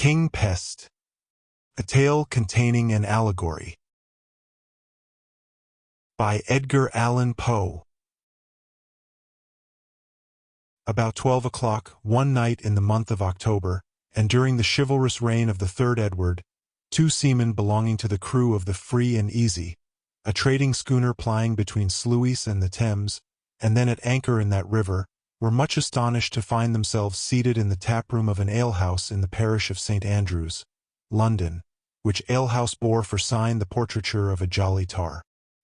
King Pest, a tale containing an allegory. By Edgar Allan Poe. About 12 o'clock, one night in the month of October, and during the chivalrous reign of the third Edward, two seamen belonging to the crew of the Free and Easy, a trading schooner plying between Sluis and the Thames, and then at anchor in that river, were much astonished to find themselves seated in the taproom of an alehouse in the parish of St. Andrews, London, which alehouse bore for sign the portraiture of a jolly tar.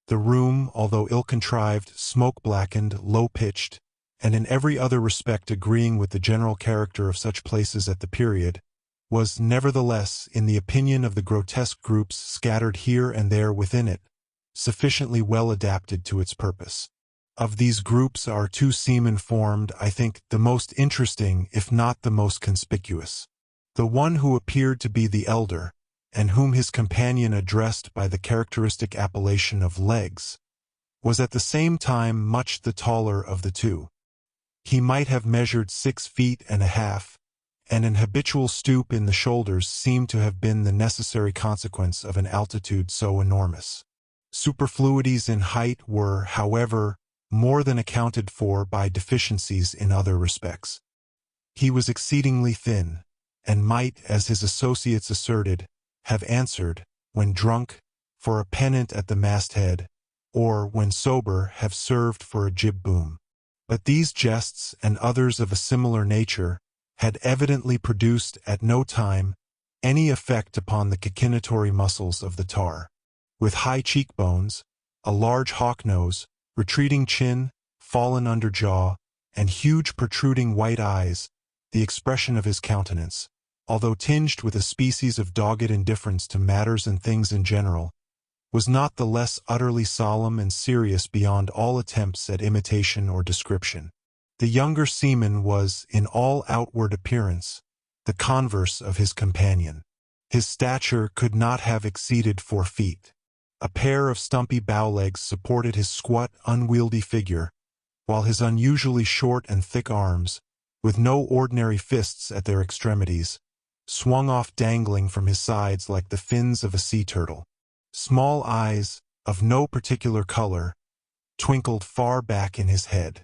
The room, although ill-contrived, smoke-blackened, low-pitched, and in every other respect agreeing with the general character of such places at the period, was, nevertheless, in the opinion of the grotesque groups scattered here and there within it, sufficiently well adapted to its purpose. Of these groups our two seamen formed, I think, the most interesting, if not the most conspicuous. The one who appeared to be the elder, and whom his companion addressed by the characteristic appellation of Legs, was at the same time much the taller of the two. He might have measured 6 feet and a half, and an habitual stoop in the shoulders seemed to have been the necessary consequence of an altitude so enormous. Superfluities in height were, however, more than accounted for by deficiencies in other respects. He was exceedingly thin, and might, as his associates asserted, have answered, when drunk, for a pennant at the masthead, or, when sober, have served for a jib-boom. But these jests, and others of a similar nature, had evidently produced, at no time, any effect upon the cachinnatory muscles of the tar. With high cheekbones, a large hawk nose, retreating chin, fallen under jaw, and huge protruding white eyes, the expression of his countenance, although tinged with a species of dogged indifference to matters and things in general, was not the less utterly solemn and serious beyond all attempts at imitation or description. The younger seaman was, in all outward appearance, the converse of his companion. His stature could not have exceeded 4 feet. A pair of stumpy bow legs supported his squat, unwieldy figure, while his unusually short and thick arms, with no ordinary fists at their extremities, swung off dangling from his sides like the fins of a sea turtle. Small eyes, of no particular color, twinkled far back in his head.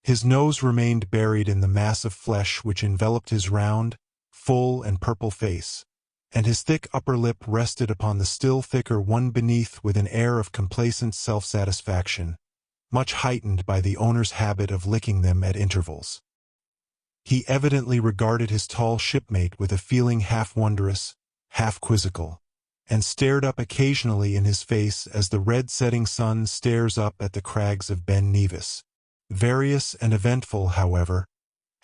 His nose remained buried in the mass of flesh which enveloped his round, full and purple face, and his thick upper lip rested upon the still thicker one beneath with an air of complacent self-satisfaction, much heightened by the owner's habit of licking them at intervals. He evidently regarded his tall shipmate with a feeling half wondrous, half quizzical, and stared up occasionally in his face as the red setting sun stares up at the crags of Ben Nevis. Various and eventful, however,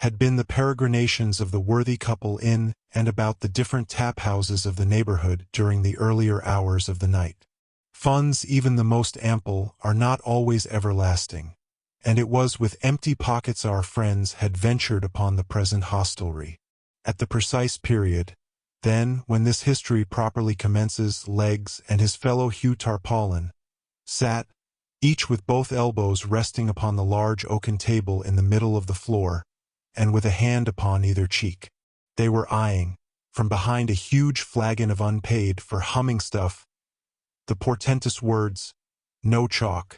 had been the peregrinations of the worthy couple in and about the different tap-houses of the neighborhood during the earlier hours of the night. Funds, even the most ample, are not always everlasting, and it was with empty pockets our friends had ventured upon the present hostelry. At the precise period, then, when this history properly commences, Legs and his fellow Hugh Tarpaulin sat, each with both elbows resting upon the large oaken table in the middle of the floor, and with a hand upon either cheek. They were eyeing, from behind a huge flagon of unpaid for humming stuff, the portentous words, "No chalk,"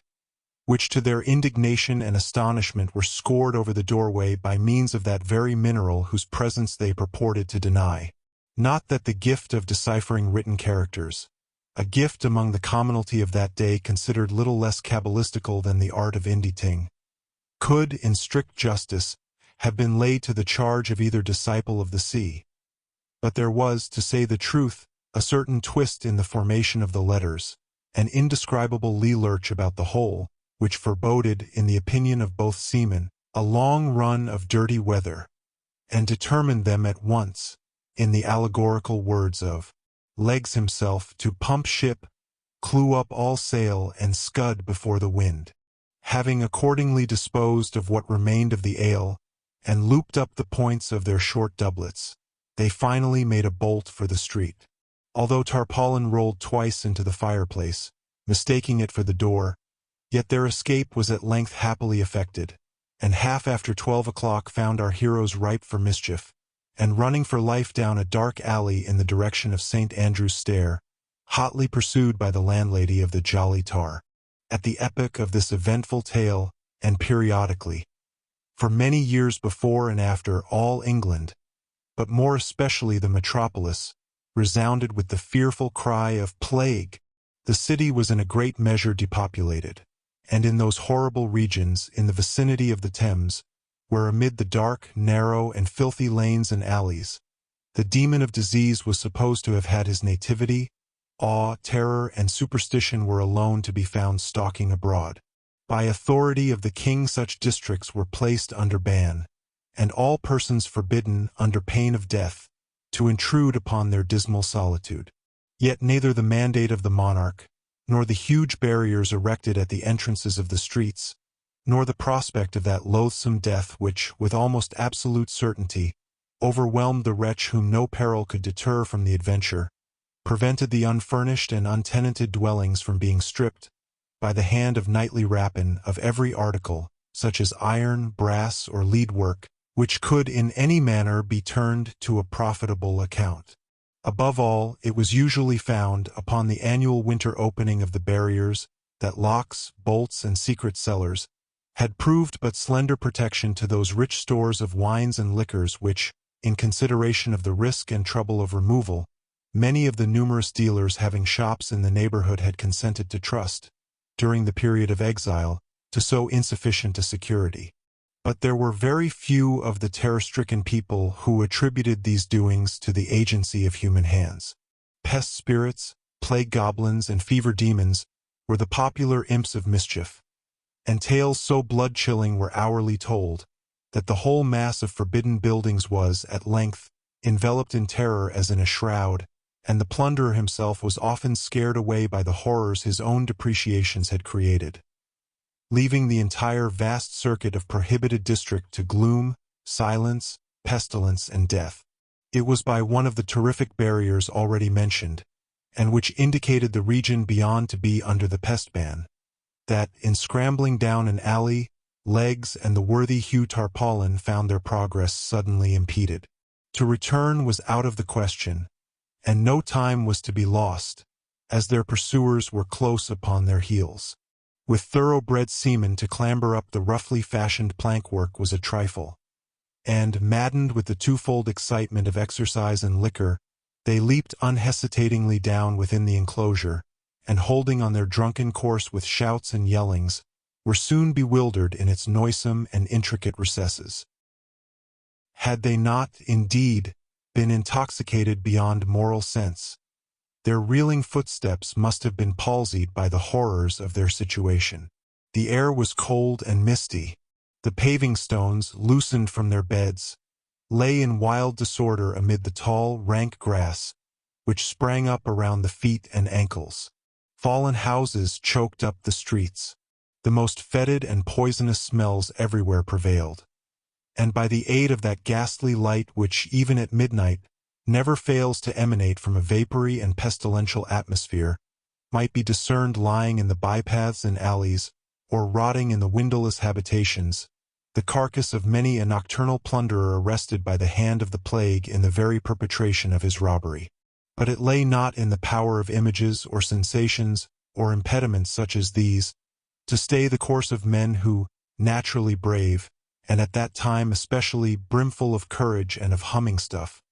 which to their indignation and astonishment were scored over the doorway by means of that very mineral whose presence they purported to deny. Not that the gift of deciphering written characters, a gift among the commonalty of that day considered little less cabalistical than the art of inditing, could, in strict justice, have been laid to the charge of either disciple of the sea. But there was, to say the truth, a certain twist in the formation of the letters, an indescribable lee-lurch about the whole, which foreboded, in the opinion of both seamen, a long run of dirty weather, and determined them at once, in the allegorical words of Legs himself, to pump ship, clew up all sail, and scud before the wind. Having accordingly disposed of what remained of the ale, and looped up the points of their short doublets, they finally made a bolt for the street. Although Tarpaulin rolled twice into the fireplace, mistaking it for the door, yet their escape was at length happily effected, and half after 12 o'clock found our heroes ripe for mischief, and running for life down a dark alley in the direction of St. Andrew's Stair, hotly pursued by the landlady of the Jolly Tar. At the epoch of this eventful tale, and periodically, for many years before and after, all England, but more especially the metropolis, resounded with the fearful cry of plague. The city was in a great measure depopulated, and in those horrible regions in the vicinity of the Thames, where amid the dark, narrow, and filthy lanes and alleys, the demon of disease was supposed to have had his nativity, awe, terror, and superstition were alone to be found stalking abroad. By authority of the king such districts were placed under ban, and all persons forbidden, under pain of death, to intrude upon their dismal solitude. Yet neither the mandate of the monarch, nor the huge barriers erected at the entrances of the streets, nor the prospect of that loathsome death which, with almost absolute certainty, overwhelmed the wretch whom no peril could deter from the adventure, prevented the unfurnished and untenanted dwellings from being stripped, by the hand of nightly rapine, of every article, such as iron, brass, or lead work, which could in any manner be turned to a profitable account. Above all, it was usually found, upon the annual winter opening of the barriers, that locks, bolts, and secret cellars had proved but slender protection to those rich stores of wines and liquors which, in consideration of the risk and trouble of removal, many of the numerous dealers having shops in the neighborhood had consented to trust, during the period of exile, to so insufficient a security. But there were very few of the terror-stricken people who attributed these doings to the agency of human hands. Pest spirits, plague goblins, and fever demons were the popular imps of mischief, and tales so blood-chilling were hourly told, that the whole mass of forbidden buildings was, at length, enveloped in terror as in a shroud, and the plunderer himself was often scared away by the horrors his own depreciations had created, leaving the entire vast circuit of prohibited district to gloom, silence, pestilence, and death. It was by one of the terrific barriers already mentioned, and which indicated the region beyond to be under the pest ban, that, in scrambling down an alley, Legs and the worthy Hugh Tarpaulin found their progress suddenly impeded. To return was out of the question, and no time was to be lost, as their pursuers were close upon their heels. With thoroughbred seamen to clamber up the roughly fashioned plankwork was a trifle, and, maddened with the twofold excitement of exercise and liquor, they leaped unhesitatingly down within the enclosure, and holding on their drunken course with shouts and yellings, were soon bewildered in its noisome and intricate recesses. Had they not, indeed, been intoxicated beyond moral sense, their reeling footsteps must have been palsied by the horrors of their situation. The air was cold and misty. The paving stones, loosened from their beds, lay in wild disorder amid the tall, rank grass, which sprang up around the feet and ankles. Fallen houses choked up the streets. The most fetid and poisonous smells everywhere prevailed, and by the aid of that ghastly light which, even at midnight, never fails to emanate from a vapory and pestilential atmosphere, might be discerned lying in the bypaths and alleys, or rotting in the windowless habitations, the carcass of many a nocturnal plunderer arrested by the hand of the plague in the very perpetration of his robbery. But it lay not in the power of images or sensations or impediments such as these to stay the course of men who, naturally brave, and at that time especially brimful of courage and of humming stuff,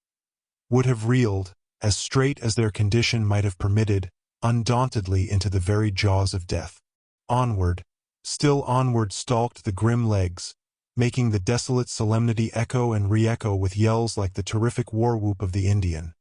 would have reeled, as straight as their condition might have permitted, undauntedly into the very jaws of death. Onward, still onward stalked the grim legs, making the desolate solemnity echo and re-echo with yells like the terrific war-whoop of the Indian.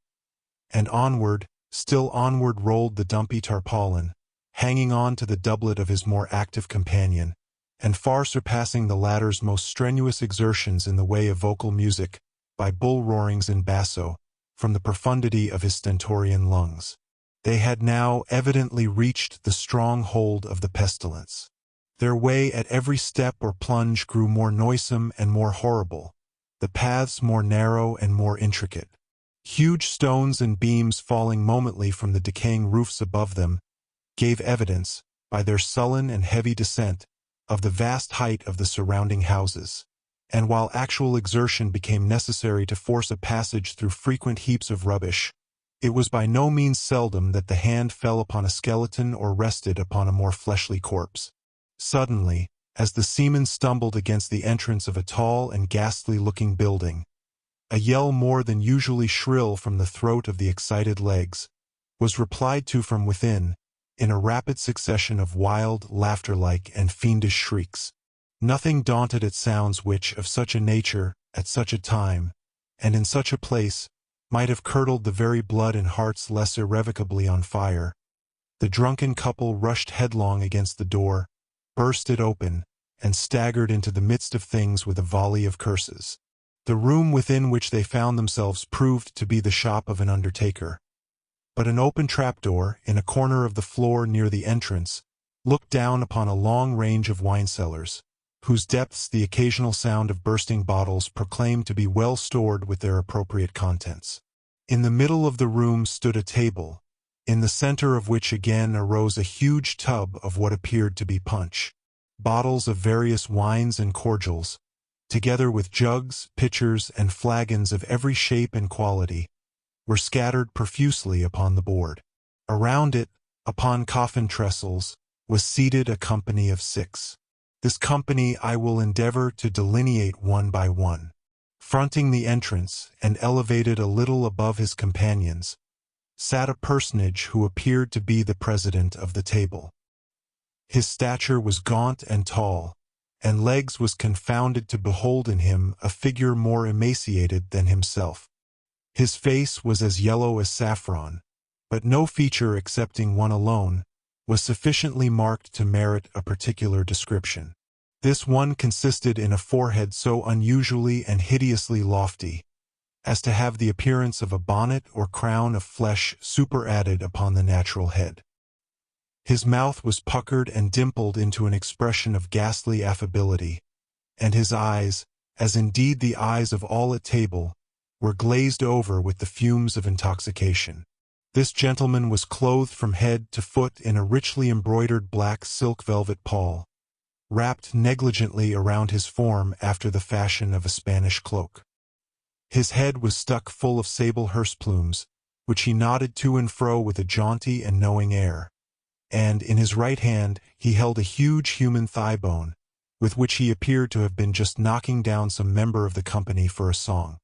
And onward, still onward rolled the dumpy tarpaulin, hanging on to the doublet of his more active companion, and far surpassing the latter's most strenuous exertions in the way of vocal music, by bull-roarings in basso, from the profundity of his stentorian lungs. They had now evidently reached the strong hold of the pestilence. Their way at every step or plunge grew more noisome and more horrible, the paths more narrow and more intricate. Huge stones and beams falling momently from the decaying roofs above them gave evidence, by their sullen and heavy descent, of the vast height of the surrounding houses. and while actual exertion became necessary to force a passage through frequent heaps of rubbish, it was by no means seldom that the hand fell upon a skeleton or rested upon a more fleshly corpse. Suddenly, as the seaman stumbled against the entrance of a tall and ghastly-looking building, a yell more than usually shrill from the throat of the excited legs was replied to from within, in a rapid succession of wild, laughter-like, and fiendish shrieks. Nothing daunted at sounds which, of such a nature, at such a time, and in such a place, might have curdled the very blood in hearts less irrevocably on fire. The drunken couple rushed headlong against the door, burst it open, and staggered into the midst of things with a volley of curses. The room within which they found themselves proved to be the shop of an undertaker. But an open trapdoor, in a corner of the floor near the entrance, looked down upon a long range of wine cellars, whose depths the occasional sound of bursting bottles proclaimed to be well stored with their appropriate contents. In the middle of the room stood a table, in the center of which again arose a huge tub of what appeared to be punch. Bottles of various wines and cordials, together with jugs, pitchers, and flagons of every shape and quality, were scattered profusely upon the board. Around it, upon coffin trestles, was seated a company of 6. This company I will endeavor to delineate one by one. Fronting the entrance, and elevated a little above his companions, sat a personage who appeared to be the president of the table. His stature was gaunt and tall, and legs was confounded to behold in him a figure more emaciated than himself. His face was as yellow as saffron, but no feature excepting one alone was sufficiently marked to merit a particular description. This one consisted in a forehead so unusually and hideously lofty as to have the appearance of a bonnet or crown of flesh superadded upon the natural head. His mouth was puckered and dimpled into an expression of ghastly affability, and his eyes, as indeed the eyes of all at table, were glazed over with the fumes of intoxication. This gentleman was clothed from head to foot in a richly embroidered black silk velvet pall, wrapped negligently around his form after the fashion of a Spanish cloak. His head was stuck full of sable hearse plumes, which he nodded to and fro with a jaunty and knowing air, and in his right hand he held a huge human thigh bone, with which he appeared to have been just knocking down some member of the company for a song.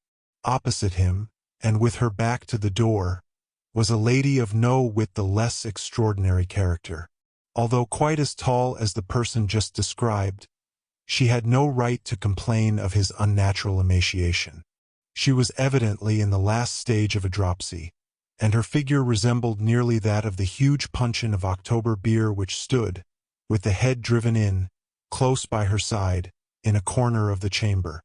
Opposite him, and with her back to the door, was a lady of no whit the less extraordinary character. Although quite as tall as the person just described, she had no right to complain of his unnatural emaciation. She was evidently in the last stage of a dropsy, and her figure resembled nearly that of the huge puncheon of October beer which stood, with the head driven in, close by her side, in a corner of the chamber.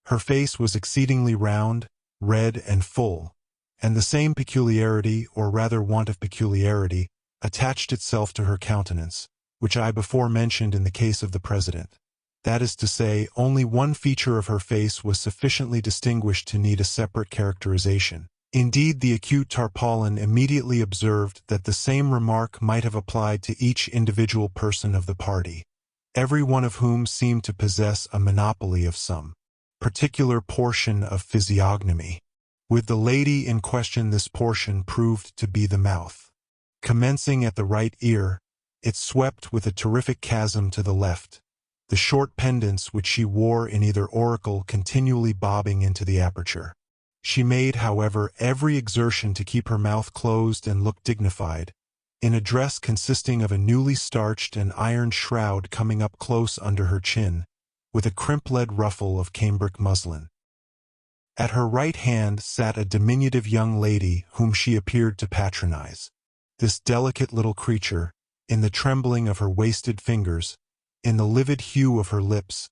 Her face was exceedingly round, red, and full, and the same peculiarity, or rather want of peculiarity, attached itself to her countenance, which I before mentioned in the case of the president. That is to say, only one feature of her face was sufficiently distinguished to need a separate characterization. Indeed, the acute tarpaulin immediately observed that the same remark might have applied to each individual person of the party, every one of whom seemed to possess a monopoly of some particular portion of physiognomy. With the lady in question, this portion proved to be the mouth. Commencing at the right ear, it swept with a terrific chasm to the left, the short pendants which she wore in either auricle continually bobbing into the aperture. She made, however, every exertion to keep her mouth closed and look dignified, in a dress consisting of a newly starched and ironed shroud coming up close under her chin, with a crimp-led ruffle of cambric muslin. At her right hand sat a diminutive young lady whom she appeared to patronize. This delicate little creature, in the trembling of her wasted fingers, in the livid hue of her lips,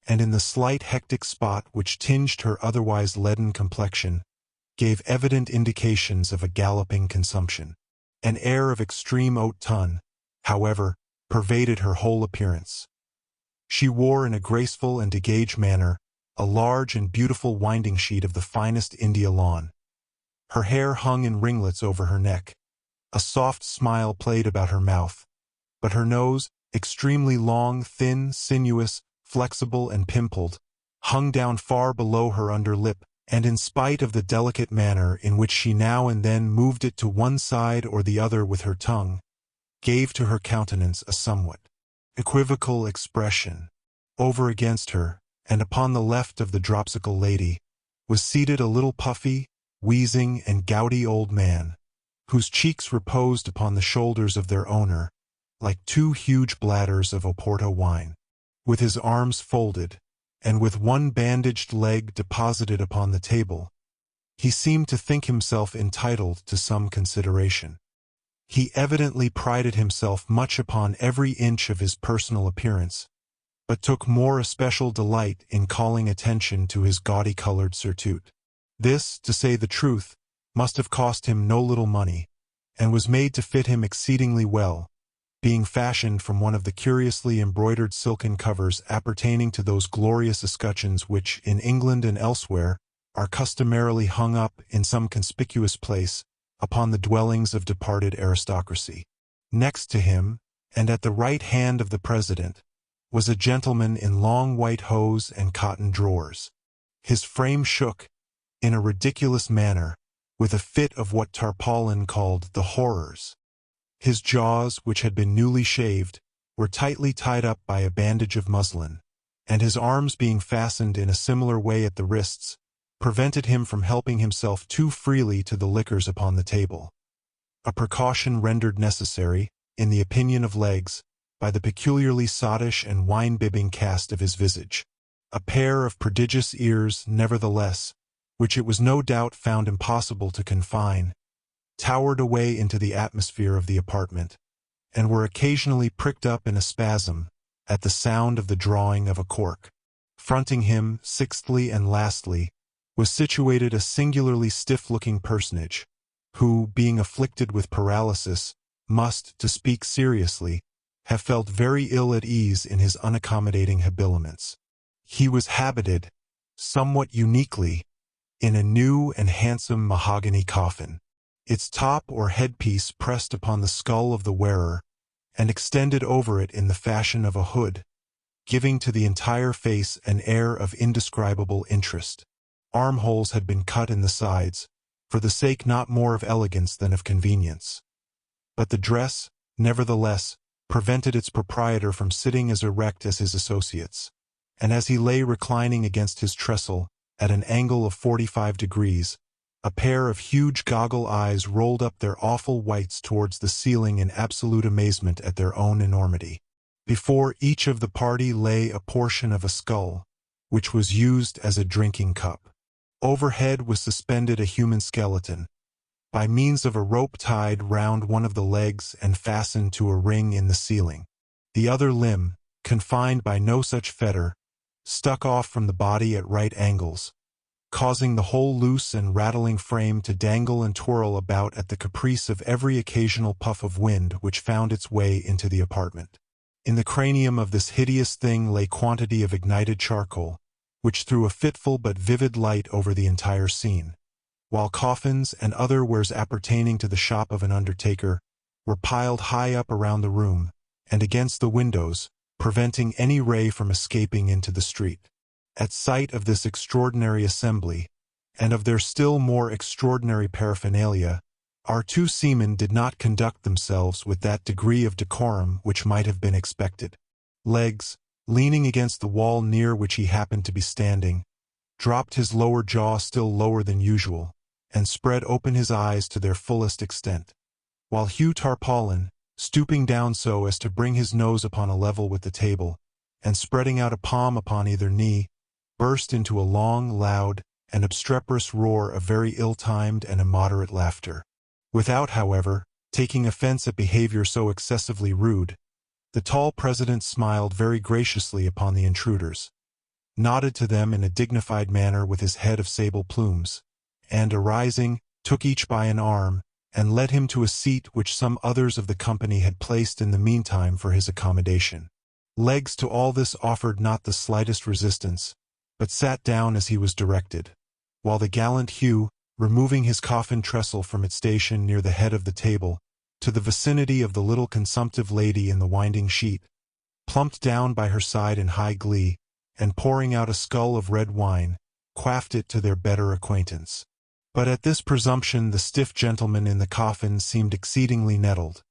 and in the slight hectic spot which tinged her otherwise leaden complexion, gave evident indications of a galloping consumption. An air of extreme haute ton, however, pervaded her whole appearance. She wore in a graceful and degaged manner a large and beautiful winding sheet of the finest India lawn. Her hair hung in ringlets over her neck. A soft smile played about her mouth, but her nose, extremely long, thin, sinuous, flexible, and pimpled, hung down far below her under lip, and in spite of the delicate manner in which she now and then moved it to one side or the other with her tongue, gave to her countenance a somewhat equivocal expression. Over against her, and upon the left of the dropsical lady, was seated a little puffy, wheezing, and gouty old man, whose cheeks reposed upon the shoulders of their owner, like two huge bladders of Oporto wine. With his arms folded, and with one bandaged leg deposited upon the table, he seemed to think himself entitled to some consideration. He evidently prided himself much upon every inch of his personal appearance, but took more especial delight in calling attention to his gaudy-colored surtout. This, to say the truth, must have cost him no little money, and was made to fit him exceedingly well, being fashioned from one of the curiously embroidered silken covers appertaining to those glorious escutcheons which, in England and elsewhere, are customarily hung up in some conspicuous place upon the dwellings of departed aristocracy. Next to him, and at the right hand of the president, was a gentleman in long white hose and cotton drawers. His frame shook, in a ridiculous manner, with a fit of what Tarpaulin called the horrors. His jaws, which had been newly shaved, were tightly tied up by a bandage of muslin, and his arms being fastened in a similar way at the wrists, prevented him from helping himself too freely to the liquors upon the table, a precaution rendered necessary, in the opinion of Legs, by the peculiarly sottish and wine-bibbing cast of his visage. A pair of prodigious ears, nevertheless, which it was no doubt found impossible to confine, towered away into the atmosphere of the apartment, and were occasionally pricked up in a spasm at the sound of the drawing of a cork. Fronting him, sixthly and lastly, was situated a singularly stiff-looking personage, who, being afflicted with paralysis, must, to speak seriously, have felt very ill at ease in his unaccommodating habiliments. He was habited, somewhat uniquely, in a new and handsome mahogany coffin, its top or headpiece pressed upon the skull of the wearer, and extended over it in the fashion of a hood, giving to the entire face an air of indescribable interest. Armholes had been cut in the sides, for the sake not more of elegance than of convenience. But the dress, nevertheless, prevented its proprietor from sitting as erect as his associates, and as he lay reclining against his trestle, at an angle of 45 degrees, a pair of huge goggle eyes rolled up their awful whites towards the ceiling in absolute amazement at their own enormity. Before each of the party lay a portion of a skull, which was used as a drinking cup. Overhead was suspended a human skeleton, by means of a rope tied round one of the legs and fastened to a ring in the ceiling. The other limb, confined by no such fetter, stuck off from the body at right angles, causing the whole loose and rattling frame to dangle and twirl about at the caprice of every occasional puff of wind which found its way into the apartment. In the cranium of this hideous thing lay quantity of ignited charcoal, which threw a fitful but vivid light over the entire scene, while coffins and other wares appertaining to the shop of an undertaker were piled high up around the room and against the windows, preventing any ray from escaping into the street. At sight of this extraordinary assembly, and of their still more extraordinary paraphernalia, our two seamen did not conduct themselves with that degree of decorum which might have been expected. Legs, leaning against the wall near which he happened to be standing, dropped his lower jaw still lower than usual, and spread open his eyes to their fullest extent, while Hugh Tarpaulin, stooping down so as to bring his nose upon a level with the table, and spreading out a palm upon either knee, burst into a long, loud, and obstreperous roar of very ill-timed and immoderate laughter. Without, however, taking offense at behavior so excessively rude, the tall president smiled very graciously upon the intruders, nodded to them in a dignified manner with his head of sable plumes, and, arising, took each by an arm, and led him to a seat which some others of the company had placed in the meantime for his accommodation. Legs to all this offered not the slightest resistance, but sat down as he was directed, while the gallant Hugh, removing his coffin trestle from its station near the head of the table, to the vicinity of the little consumptive lady in the winding sheet, plumped down by her side in high glee, and pouring out a scull of red wine, quaffed it to their better acquaintance. But at this presumption the stiff gentleman in the coffin seemed exceedingly nettled,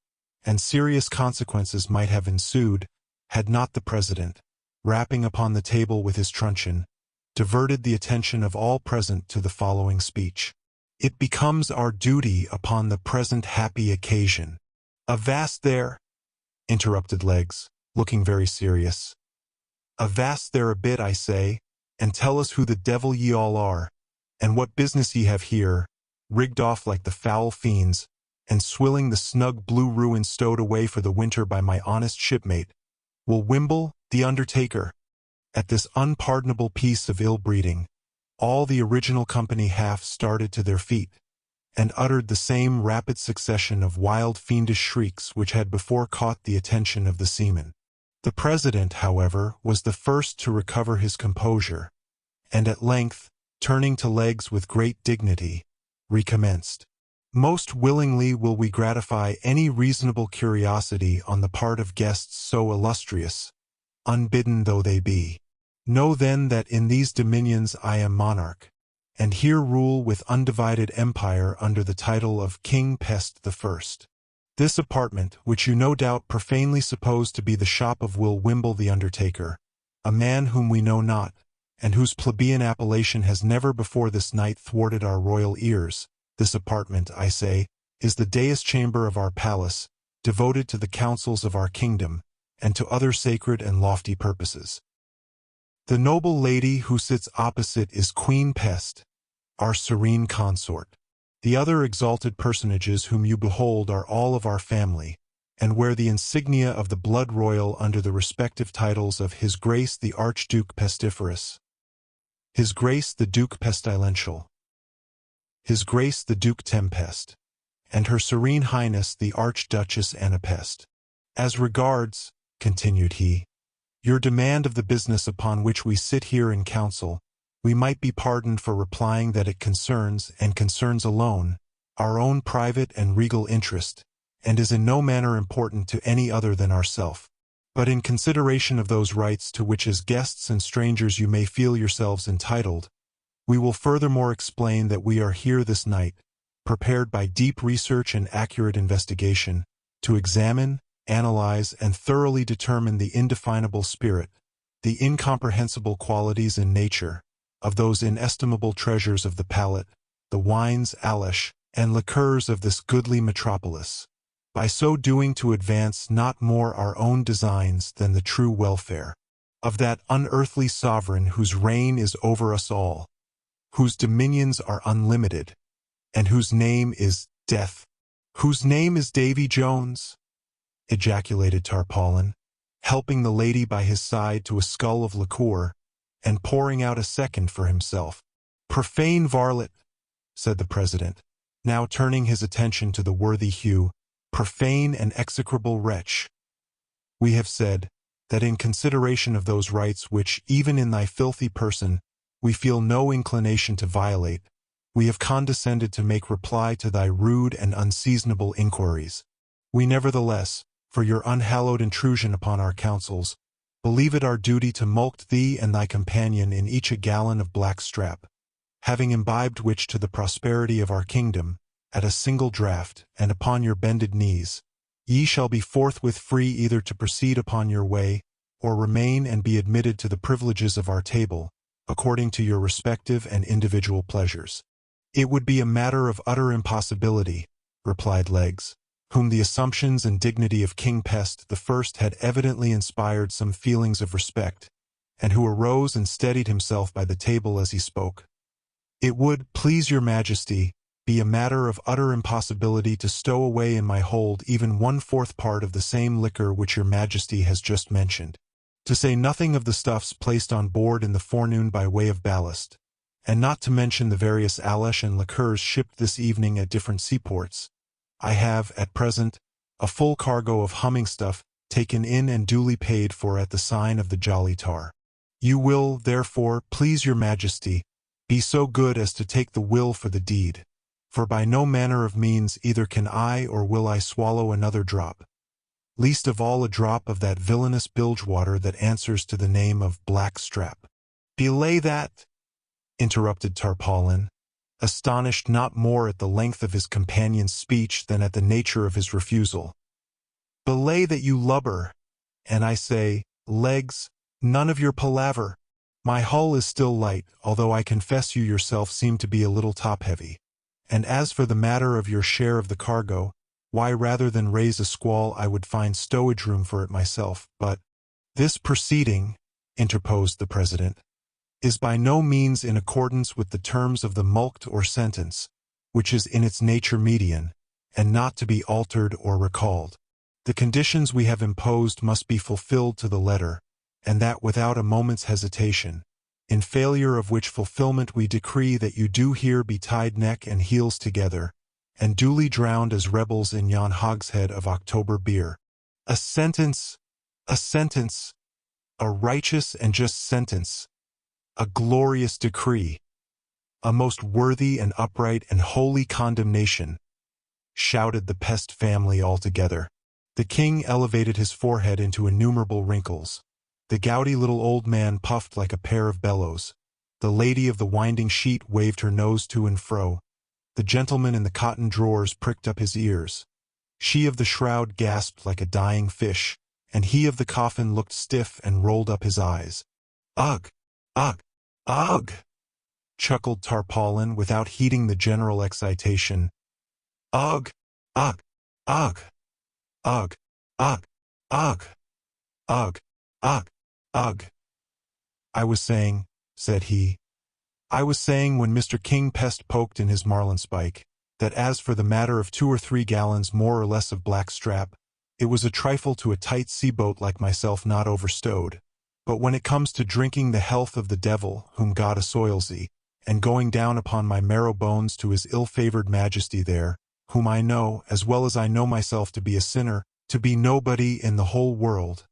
and serious consequences might have ensued, had not the president, rapping upon the table with his truncheon, diverted the attention of all present to the following speech. "It becomes our duty upon the present happy occasion." "Avast there!" interrupted Legs, looking very serious. "Avast there a bit, I say, and tell us who the devil ye all are, and what business ye have here, rigged off like the foul fiends, and swilling the snug blue ruin stowed away for the winter by my honest shipmate, Will Wimble, the undertaker." At this unpardonable piece of ill-breeding, all the original company half started to their feet, and uttered the same rapid succession of wild fiendish shrieks which had before caught the attention of the seamen. The president, however, was the first to recover his composure, and at length, turning to Legs with great dignity, recommenced. "Most willingly will we gratify any reasonable curiosity on the part of guests so illustrious, unbidden though they be. Know then that in these dominions I am monarch, and here rule with undivided empire under the title of King Pest the First. This apartment, which you no doubt profanely suppose to be the shop of Will Wimble the undertaker, a man whom we know not, and whose plebeian appellation has never before this night thwarted our royal ears, this apartment, I say, is the dais chamber of our palace, devoted to the councils of our kingdom, and to other sacred and lofty purposes. The noble lady who sits opposite is Queen Pest, our serene consort. The other exalted personages whom you behold are all of our family, and wear the insignia of the blood royal under the respective titles of His Grace the Archduke Pestiferous, His Grace the Duke Pestilential, His Grace the Duke Tempest, and Her Serene Highness the Archduchess Anapest. As regards," continued he, "your demand of the business upon which we sit here in council, we might be pardoned for replying that it concerns, and concerns alone, our own private and regal interest, and is in no manner important to any other than ourself. But in consideration of those rights to which as guests and strangers you may feel yourselves entitled, we will furthermore explain that we are here this night, prepared by deep research and accurate investigation, to examine, analyze, and thoroughly determine the indefinable spirit, the incomprehensible qualities in nature, of those inestimable treasures of the palate, the wines, alish, and liqueurs of this goodly metropolis, by so doing to advance not more our own designs than the true welfare of that unearthly sovereign whose reign is over us all, whose dominions are unlimited, and whose name is Death." "Whose name is Davy Jones?" ejaculated Tarpaulin, helping the lady by his side to a scull of liqueur, and pouring out a second for himself. "Profane varlet," said the president, now turning his attention to the worthy Hugh, "profane and execrable wretch. We have said, that in consideration of those rights which, even in thy filthy person, we feel no inclination to violate, we have condescended to make reply to thy rude and unseasonable inquiries. We nevertheless, for your unhallowed intrusion upon our counsels, believe it our duty to mulct thee and thy companion in each a gallon of black strap, having imbibed which to the prosperity of our kingdom, at a single draught, and upon your bended knees, ye shall be forthwith free either to proceed upon your way, or remain and be admitted to the privileges of our table, according to your respective and individual pleasures." "It would be a matter of utter impossibility," replied Legs, whom the assumptions and dignity of King Pest the First had evidently inspired some feelings of respect, and who arose and steadied himself by the table as he spoke. "It would, please your majesty, be a matter of utter impossibility to stow away in my hold even 1/4 part of the same liquor which your majesty has just mentioned, to say nothing of the stuffs placed on board in the forenoon by way of ballast, and not to mention the various alish and liqueurs shipped this evening at different seaports. I have, at present, a full cargo of humming stuff taken in and duly paid for at the sign of the Jolly Tar. You will, therefore, please your majesty, be so good as to take the will for the deed, for by no manner of means either can I or will I swallow another drop." least of all a drop of that villainous bilgewater that answers to the name of blackstrap. Belay that, interrupted Tarpaulin, astonished not more at the length of his companion's speech than at the nature of his refusal. Belay that, you lubber, and I say, legs, none of your palaver. My hull is still light, although I confess you yourself seem to be a little top-heavy. And as for the matter of your share of the cargo, why, rather than raise a squall, I would find stowage room for it myself. But this proceeding, interposed the President, is by no means in accordance with the terms of the mulct or sentence, which is in its nature median, and not to be altered or recalled. The conditions we have imposed must be fulfilled to the letter, and that without a moment's hesitation, in failure of which fulfillment we decree that you do here be tied neck and heels together, and duly drowned as rebels in yon hogshead of October beer. A sentence, a righteous and just sentence, a glorious decree, a most worthy and upright and holy condemnation, shouted the Pest family all together. The king elevated his forehead into innumerable wrinkles. The gouty little old man puffed like a pair of bellows. The lady of the winding sheet waved her nose to and fro. The gentleman in the cotton drawers pricked up his ears. She of the shroud gasped like a dying fish, and he of the coffin looked stiff and rolled up his eyes. Ugh! Ugh! Ugh! Chuckled Tarpaulin without heeding the general excitation. Ugh! Ugh! Ugh! Ugh! Ugh! Ugh! Ugh! Ugh! Ugh! I was saying, said he, I was saying when Mr. King Pest poked in his marlinspike, that as for the matter of 2 or 3 gallons more or less of blackstrap, it was a trifle to a tight seaboat like myself not overstowed. But when it comes to drinking the health of the devil, whom God assoils thee, and going down upon my marrow bones to his ill-favored majesty there, whom I know, as well as I know myself to be a sinner, to be nobody in the whole world,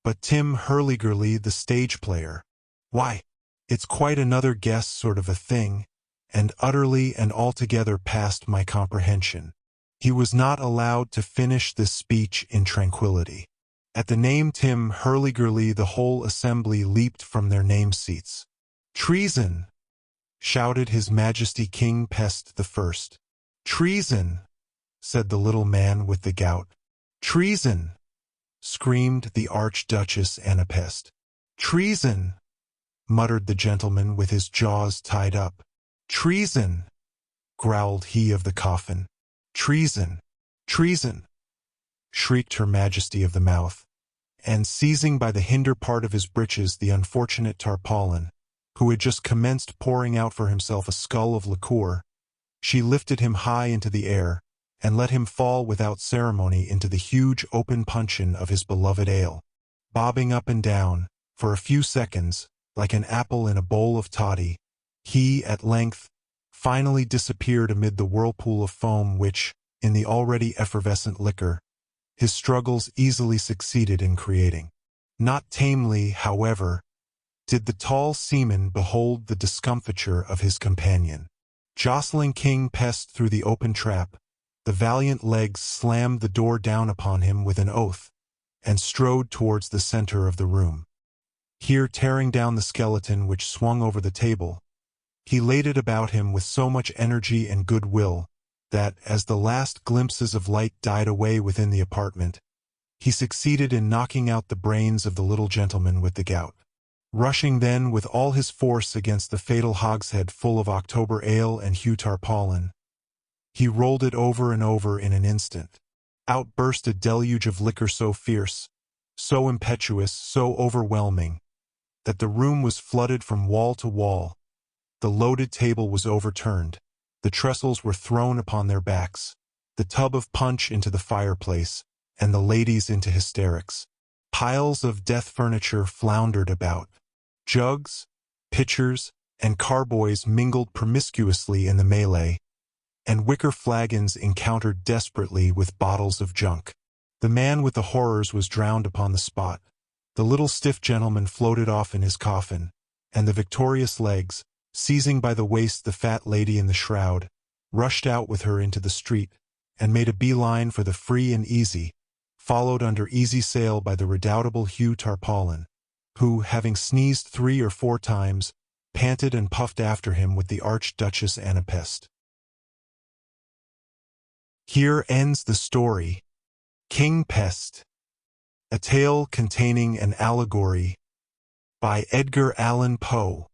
but Tim Hurlygurly the stage player, why, it's quite another guess sort of a thing, and utterly and altogether past my comprehension. He was not allowed to finish this speech in tranquility. At the name Tim Hurlygurly the whole assembly leaped from their name-seats. Treason! Shouted His Majesty King Pest the First. Treason! Said the little man with the gout. Treason! Screamed the Archduchess Anapest. Treason! Muttered the gentleman with his jaws tied up. Treason! Growled he of the coffin. Treason! Treason! Shrieked Her Majesty of the Mouth, and seizing by the hinder part of his breeches the unfortunate Tarpaulin, who had just commenced pouring out for himself a scull of liqueur, she lifted him high into the air, and let him fall without ceremony into the huge open puncheon of his beloved ale, bobbing up and down, for a few seconds, like an apple in a bowl of toddy. He, at length, finally disappeared amid the whirlpool of foam which, in the already effervescent liquor, his struggles easily succeeded in creating. Not tamely, however, did the tall seaman behold the discomfiture of his companion. Jostling King Pest through the open trap, the valiant legs slammed the door down upon him with an oath, and strode towards the center of the room. Here, tearing down the skeleton which swung over the table, he laid it about him with so much energy and good will, that, as the last glimpses of light died away within the apartment, he succeeded in knocking out the brains of the little gentleman with the gout. Rushing then with all his force against the fatal hogshead full of October ale and Hugh Tarpaulin, he rolled it over and over in an instant. Out burst a deluge of liquor so fierce, so impetuous, so overwhelming, that the room was flooded from wall to wall. The loaded table was overturned, the trestles were thrown upon their backs, the tub of punch into the fireplace, and the ladies into hysterics. Piles of death furniture floundered about. Jugs, pitchers, and carboys mingled promiscuously in the melee, and wicker flagons encountered desperately with bottles of junk. The man with the horrors was drowned upon the spot. The little stiff gentleman floated off in his coffin, and the victorious legs, seizing by the waist the fat lady in the shroud, rushed out with her into the street, and made a beeline for the free and easy, followed under easy sail by the redoubtable Hugh Tarpaulin, who, having sneezed 3 or 4 times, panted and puffed after him with the Archduchess Anna Pest. Here ends the story, King Pest, a tale containing an allegory, by Edgar Allan Poe.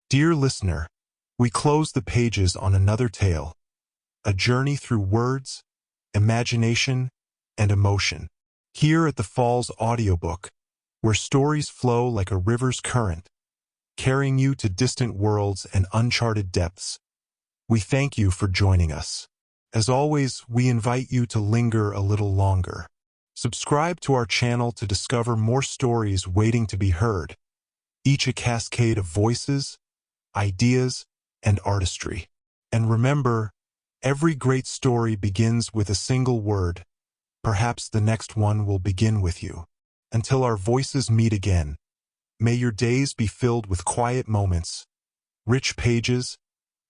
Dear listener, we close the pages on another tale, a journey through words, imagination, and emotion. Here at the Falls Audiobook, where stories flow like a river's current, carrying you to distant worlds and uncharted depths, we thank you for joining us. As always, we invite you to linger a little longer. Subscribe to our channel to discover more stories waiting to be heard, each a cascade of voices, ideas, and artistry. And remember, every great story begins with a single word. Perhaps the next one will begin with you. Until our voices meet again, may your days be filled with quiet moments, rich pages,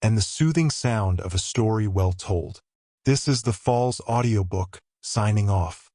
and the soothing sound of a story well told. This is the Falls Audiobook, signing off.